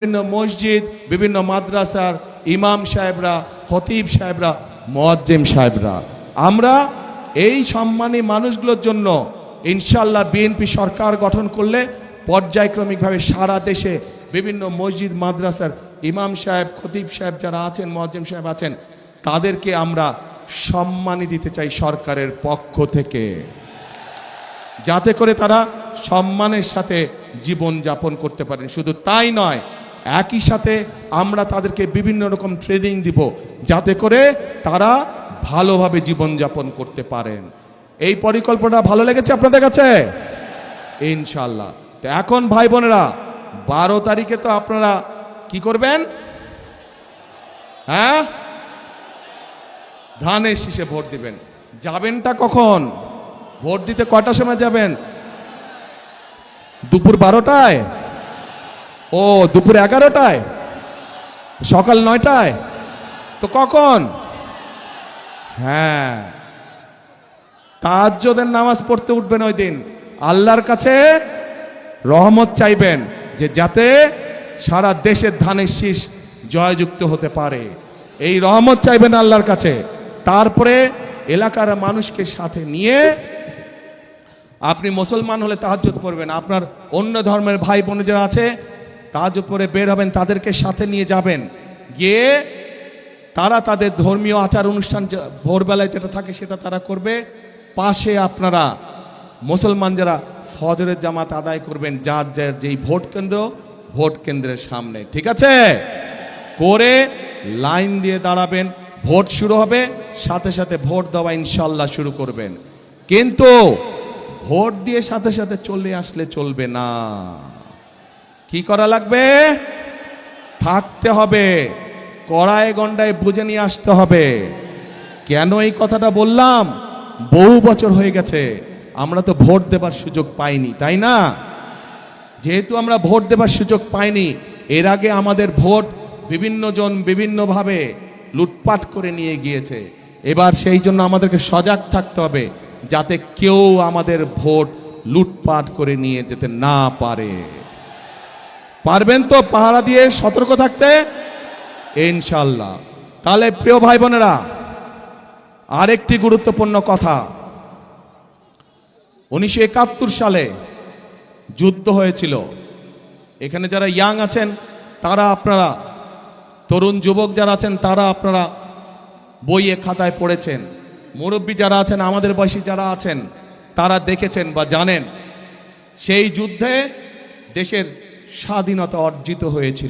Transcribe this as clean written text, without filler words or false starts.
বিভিন্ন মসজিদ, বিভিন্ন মাদ্রাসার ইমাম সাহেবরা, খতিব সাহেবরা, মুয়াজ্জিম সাহেবরা, আমরা এই সম্মানী মানুষগুলোর জন্য ইনশাআল্লাহ বিএনপি সরকার গঠন করলে পর্যায়ক্রমিকভাবে সারা দেশে বিভিন্ন মসজিদ মাদ্রাসার ইমাম সাহেব, খতিব সাহেব যারা আছেন, মুয়াজ্জিম সাহেব আছেন, তাদেরকে আমরা সম্মানী দিতে চাই সরকারের পক্ষ থেকে, যাতে করে তারা সম্মানের সাথে জীবন যাপন করতে পারেন। শুধু তাই নয়, একই সাথে আমরা তাদেরকে বিভিন্ন রকম ট্রেনিং দিব, যাতে করে তারা ভালোভাবে জীবন যাপন করতে পারেন। এই পরিকল্পনা ভালো লেগেছে আপনাদের কাছে? ইনশাআল্লাহ। তো এখন ভাই বোনেরা, 12 তারিখে তো আপনারা কি করবেন? হ্যাঁ, ধানের শীষে ভোট দিবেন। যাবেনটা কখন? ভোট দিতে কয়টার সময় যাবেন? দুপুর 12টায়? ও, দুপুর 11টায়? সকাল 9টায়? তো কখন? হ্যাঁ, তাহাজ্জুদের নামাজ পড়তে উঠবেন ওই দিন, আল্লাহর কাছে রহমত চাইবেন যে যাতে সারা দেশের ধানের শীষ জয়যুক্ত হতে পারে, এই রহমত চাইবেন আল্লাহর কাছে। তারপরে এলাকার মানুষকে সাথে নিয়ে আপনি মুসলমান হলে তাহাজ্জুদ পড়বেন, আপনার অন্য ধর্মের ভাই বোন যারা আছে তাহাজ্জুদ পড়ে বের হবেন, তাদেরকে সাথে নিয়ে যাবেন, গিয়ে তারা তাদের ধর্মীয় আচার অনুষ্ঠান ভোরবেলায় যেটা থাকে সেটা তারা করবে। পাশে আপনারা মুসলমান যারা ফজরের জামাত আদায় করবেন, যার যার যেই ভোট কেন্দ্র, ভোট কেন্দ্রের সামনে, ঠিক আছে? করে লাইন দিয়ে দাঁড়াবেন, ভোট শুরু হবে, সাথে সাথে ভোট দেওয়া ইনশাল্লাহ শুরু করবেন। কিন্তু ভোট দিয়ে সাথে সাথে চলে আসলে চলবে না, কি করা লাগবে? থাকতে হবে, কড়ায় গন্ডায় বুঝে নিয়ে আসতে হবে। কেন এই কথাটা বললাম? বহু বছর হয়ে গেছে আমরা তো ভোট দেবার সুযোগ পাইনি, তাই না? যেহেতু আমরা ভোট দেবার সুযোগ পাইনি, এর আগে আমাদের ভোট বিভিন্ন জন বিভিন্নভাবে লুটপাট করে নিয়ে গিয়েছে। এবার সেই জন্য আমাদেরকে সজাগ থাকতে হবে, যাতে কেউ আমাদের ভোট লুটপাট করে নিয়ে যেতে না পারে। পারবেন তো পাহারা দিয়ে সতর্ক থাকতে? ইনশাআল্লাহ। তাহলে প্রিয় ভাই বোনেরা, আরেকটি গুরুত্বপূর্ণ কথা, 1971 সালে যুদ্ধ হয়েছিল। এখানে যারা ইয়াং আছেন তারা, আপনারা তরুণ যুবক যারা আছেন তারা আপনারা বইয়ে খাতায় পড়েছেন, মুরব্বী যারা আছেন, আমাদের বয়সী যারা আছেন তারা দেখেছেন বা জানেন, সেই যুদ্ধে দেশের স্বাধীনতা অর্জিত হয়েছিল।